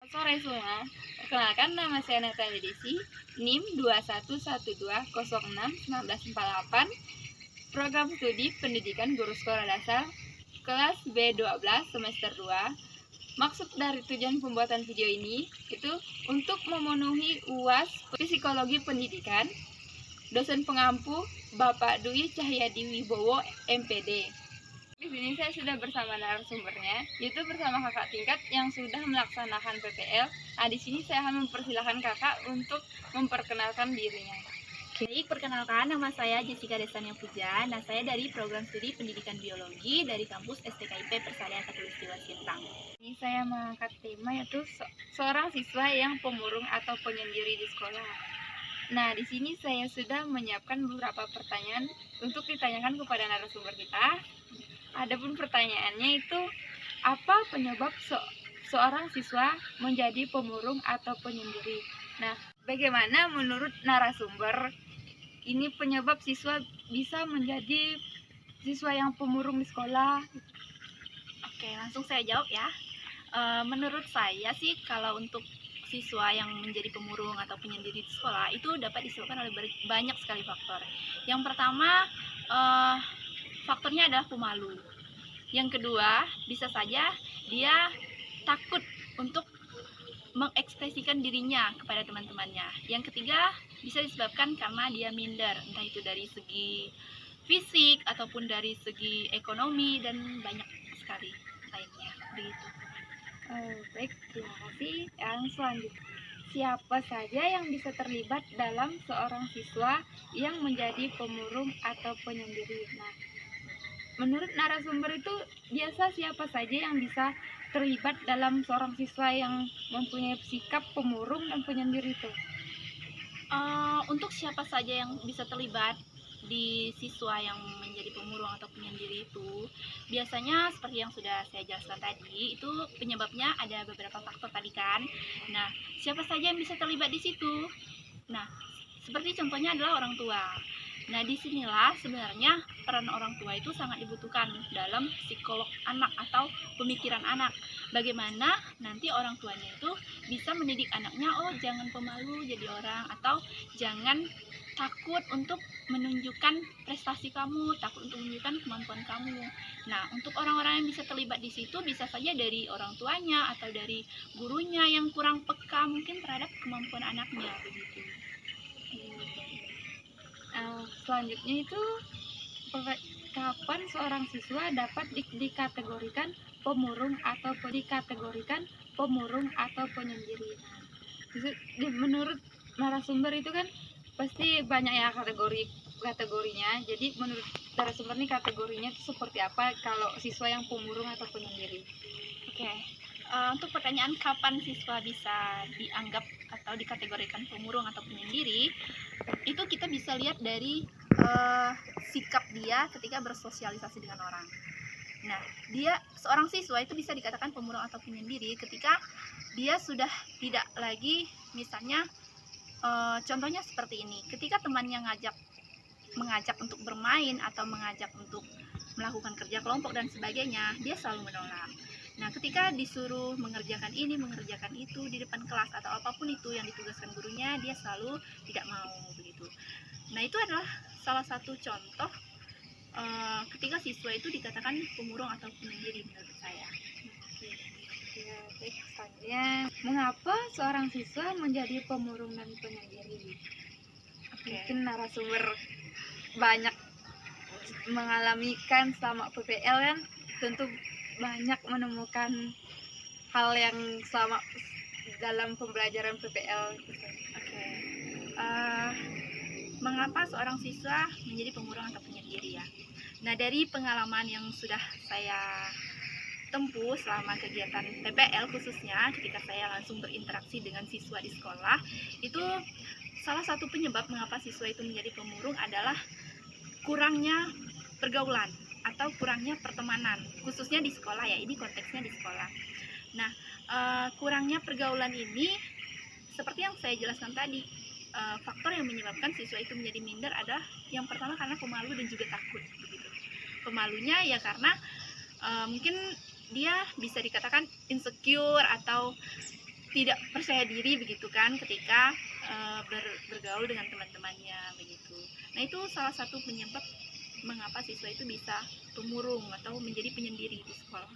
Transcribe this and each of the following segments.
Sore semua, perkenalkan nama saya Natalia Desi, NIM 2172061948, Program Studi Pendidikan Guru Sekolah Dasar, kelas B12 semester 2. Maksud dari tujuan pembuatan video ini itu untuk memenuhi UAS Psikologi Pendidikan, dosen pengampu Bapak Dwi Cahyadi Wibowo, MPD. Di sini saya sudah bersama narasumbernya, yaitu bersama kakak tingkat yang sudah melaksanakan PPL. Nah, di sini saya akan mempersilahkan kakak untuk memperkenalkan dirinya. Baik, perkenalkan, nama saya Jessica Desania Puja. Nah, saya dari program studi pendidikan biologi dari kampus STKIP Persalian Katulistiwa Sintang. Ini saya mengangkat tema yaitu seorang siswa yang pemurung atau penyendiri di sekolah. Nah, di sini saya sudah menyiapkan beberapa pertanyaan untuk ditanyakan kepada narasumber kita. Adapun pertanyaannya itu, apa penyebab seorang siswa menjadi pemurung atau penyendiri? Nah, bagaimana menurut narasumber ini penyebab siswa bisa menjadi siswa yang pemurung di sekolah? Oke, langsung saya jawab ya. Menurut saya sih, kalau untuk siswa yang menjadi pemurung atau penyendiri di sekolah itu dapat disebabkan oleh banyak sekali faktor. Yang pertama, faktornya adalah pemalu. Yang kedua, bisa saja dia takut untuk mengekspresikan dirinya kepada teman-temannya. Yang ketiga, bisa disebabkan karena dia minder, entah itu dari segi fisik ataupun dari segi ekonomi dan banyak sekali lainnya. Begitu. Baik, terima kasih. Yang selanjutnya, siapa saja yang bisa terlibat dalam seorang siswa yang menjadi pemurung atau penyendiri? Nah, menurut narasumber itu biasa siapa saja yang bisa terlibat dalam seorang siswa yang mempunyai sikap pemurung dan penyendiri itu? Untuk siapa saja yang bisa terlibat di siswa yang menjadi pemurung atau penyendiri itu, biasanya seperti yang sudah saya jelaskan tadi, itu penyebabnya ada beberapa faktor tadi kan. Nah, siapa saja yang bisa terlibat di situ? Nah, seperti contohnya adalah orang tua. Nah, disinilah sebenarnya peran orang tua itu sangat dibutuhkan dalam psikolog anak atau pemikiran anak. Bagaimana nanti orang tuanya itu bisa mendidik anaknya, oh jangan pemalu jadi orang, atau jangan takut untuk menunjukkan prestasi kamu, takut untuk menunjukkan kemampuan kamu. Nah, untuk orang-orang yang bisa terlibat di situ bisa saja dari orang tuanya atau dari gurunya yang kurang peka mungkin terhadap kemampuan anaknya begitu. Selanjutnya itu, kapan seorang siswa dapat dikategorikan pemurung atau penyendiri? Menurut narasumber itu kan pasti banyak ya kategorinya. Jadi menurut narasumber ini kategorinya itu seperti apa kalau siswa yang pemurung atau penyendiri? Oke. Untuk pertanyaan kapan siswa bisa dianggap atau dikategorikan pemurung atau penyendiri, itu kita bisa lihat dari sikap dia ketika bersosialisasi dengan orang. Nah, seorang siswa itu bisa dikatakan pemurung atau penyendiri ketika dia sudah tidak lagi, misalnya contohnya seperti ini, ketika temannya mengajak untuk bermain atau mengajak untuk melakukan kerja kelompok dan sebagainya, dia selalu menolak. Nah, ketika disuruh mengerjakan ini, mengerjakan itu di depan kelas atau apapun itu yang ditugaskan gurunya, dia selalu tidak mau begitu. Nah, itu adalah salah satu contoh ketika siswa itu dikatakan pemurung atau penyendiri menurut saya. Ya, baik, selanjutnya, mengapa seorang siswa menjadi pemurung dan penyendiri? Mungkin narasumber banyak mengalami kan selama PPL kan, tentu banyak menemukan hal yang selama dalam pembelajaran PPL gitu. Oke. Mengapa seorang siswa menjadi pemurung atau penyendiri ya? Nah, dari pengalaman yang sudah saya tempuh selama kegiatan PPL khususnya ketika saya langsung berinteraksi dengan siswa di sekolah, itu salah satu penyebab mengapa siswa itu menjadi pemurung adalah kurangnya pergaulan atau kurangnya pertemanan, khususnya di sekolah ya, ini konteksnya di sekolah. Nah, kurangnya pergaulan ini seperti yang saya jelaskan tadi, faktor yang menyebabkan siswa itu menjadi minder adalah yang pertama karena pemalu dan juga takut begitu. Pemalunya ya karena mungkin dia bisa dikatakan insecure atau tidak percaya diri begitu kan ketika bergaul dengan teman-temannya begitu. Nah, itu salah satu penyebab mengapa siswa itu bisa pemurung atau menjadi penyendiri di sekolah.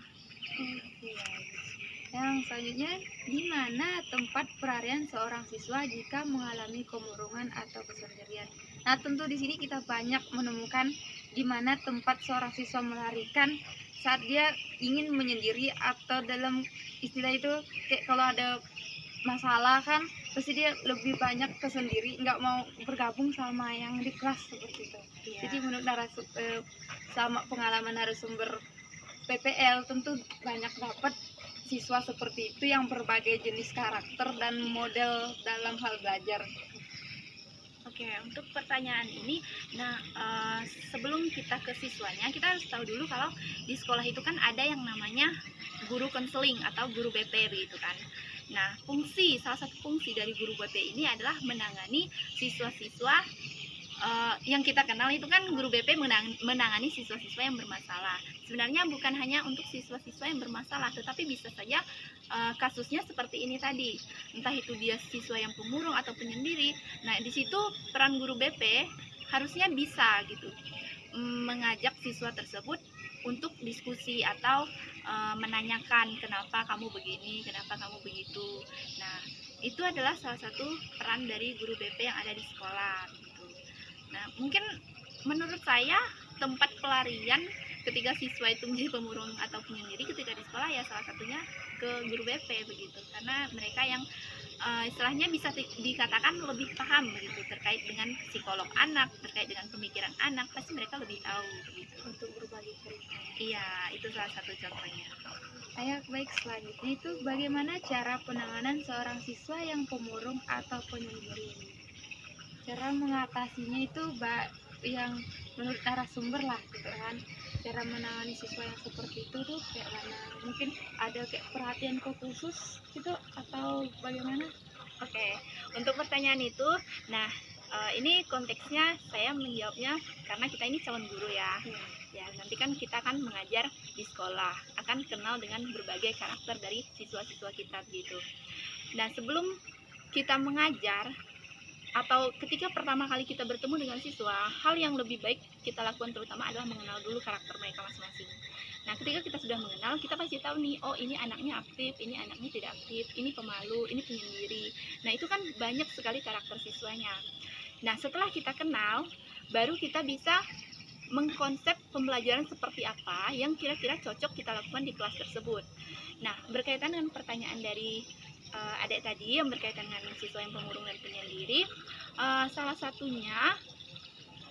Oke. Yang selanjutnya, di mana tempat pelarian seorang siswa jika mengalami kemurungan atau kesendirian? Nah, tentu di sini kita banyak menemukan di mana tempat seorang siswa melarikan saat dia ingin menyendiri, atau dalam istilah itu kayak kalau ada masalah kan pasti dia lebih banyak kesendiri, nggak mau bergabung sama yang di kelas seperti itu. Iya. Jadi menurut sama pengalaman narasumber PPL tentu banyak dapat siswa seperti itu yang berbagai jenis karakter dan model dalam hal belajar. Oke, untuk pertanyaan ini, nah sebelum kita ke siswanya, kita harus tahu dulu kalau di sekolah itu kan ada yang namanya guru konseling atau guru BP begitu kan. Nah, salah satu fungsi dari guru BP ini adalah menangani siswa-siswa yang kita kenal itu kan guru BP menangani siswa-siswa yang bermasalah. Sebenarnya bukan hanya untuk siswa-siswa yang bermasalah, tetapi bisa saja kasusnya seperti ini tadi, entah itu dia siswa yang pemurung atau penyendiri. Nah, di situ peran guru BP harusnya bisa gitu mengajak siswa tersebut untuk diskusi atau menanyakan kenapa kamu begini, kenapa kamu begitu. Nah, itu adalah salah satu peran dari guru BP yang ada di sekolah gitu. Nah, mungkin menurut saya tempat pelarian ketika siswa itu menjadi pemurung atau penyendiri ketika di sekolah ya salah satunya ke guru BP begitu, karena mereka yang istilahnya bisa dikatakan lebih paham begitu terkait dengan psikolog anak, terkait dengan pemikiran anak, pasti mereka lebih tahu begitu Untuk berbagi cerita. Iya, itu salah satu contohnya. Baik, selanjutnya itu bagaimana cara penanganan seorang siswa yang pemurung atau penyendiri? Cara mengatasinya itu yang menurut narasumber lah gitu kan, cara menangani siswa yang seperti itu tuh kayak mana? Mungkin ada kayak perhatian khusus gitu atau bagaimana? Oke, untuk pertanyaan itu, nah ini konteksnya saya menjawabnya karena kita ini calon guru ya. Ya, nanti kan kita akan mengajar di sekolah, akan kenal dengan berbagai karakter dari siswa-siswa kita gitu. Nah, sebelum kita mengajar atau ketika pertama kali kita bertemu dengan siswa, hal yang lebih baik kita lakukan terutama adalah mengenal dulu karakter mereka masing-masing. Nah, ketika kita sudah mengenal, kita pasti tahu nih, oh ini anaknya aktif, ini anaknya tidak aktif, ini pemalu, ini penyendiri. Nah, itu kan banyak sekali karakter siswanya. Nah, setelah kita kenal, baru kita bisa mengkonsep pembelajaran seperti apa yang kira-kira cocok kita lakukan di kelas tersebut. Nah, berkaitan dengan pertanyaan dari adik tadi yang berkaitan dengan siswa yang pemurung dan penyendiri, salah satunya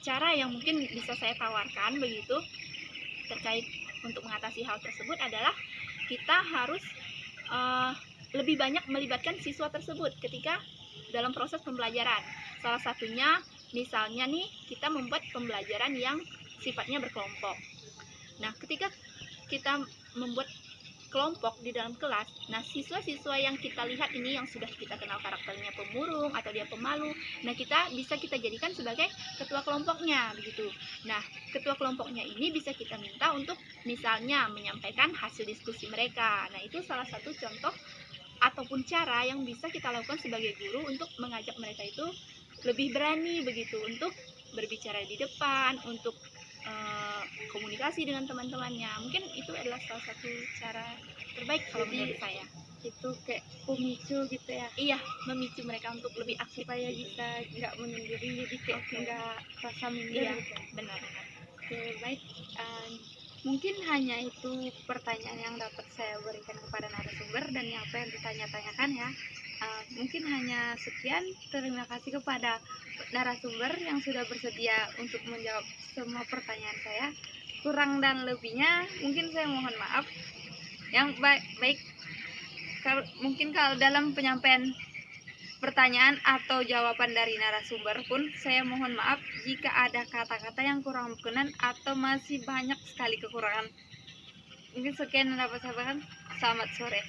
cara yang mungkin bisa saya tawarkan begitu terkait untuk mengatasi hal tersebut adalah kita harus lebih banyak melibatkan siswa tersebut ketika dalam proses pembelajaran. Salah satunya misalnya nih kita membuat pembelajaran yang sifatnya berkelompok. Nah, ketika kita membuat kelompok di dalam kelas, nah siswa-siswa yang kita lihat ini yang sudah kita kenal karakternya pemurung atau dia pemalu, nah kita jadikan sebagai ketua kelompoknya begitu. Nah, ketua kelompoknya ini bisa kita minta untuk misalnya menyampaikan hasil diskusi mereka. Nah, itu salah satu contoh ataupun cara yang bisa kita lakukan sebagai guru untuk mengajak mereka itu lebih berani begitu untuk berbicara di depan, untuk komunikasi dengan teman-temannya. Mungkin itu adalah salah satu cara terbaik kalau menurut saya. Itu kayak pemicu gitu ya? Iya, memicu mereka untuk lebih aktif supaya bisa nggak menyendiri, jadi kayak nggak rasa minder. Iya, gitu. benar. Oke, baik. Mungkin hanya itu pertanyaan yang dapat saya berikan kepada narasumber dan apa yang ditanya-tanyakan ya. Mungkin hanya sekian. Terima kasih kepada narasumber yang sudah bersedia untuk menjawab semua pertanyaan saya. Kurang dan lebihnya mungkin saya mohon maaf. Yang baik mungkin kalau dalam penyampaian pertanyaan atau jawaban dari narasumber pun saya mohon maaf jika ada kata-kata yang kurang berkenan atau masih banyak sekali kekurangan. Mungkin sekian yang dapat saya sampaikan. Selamat sore.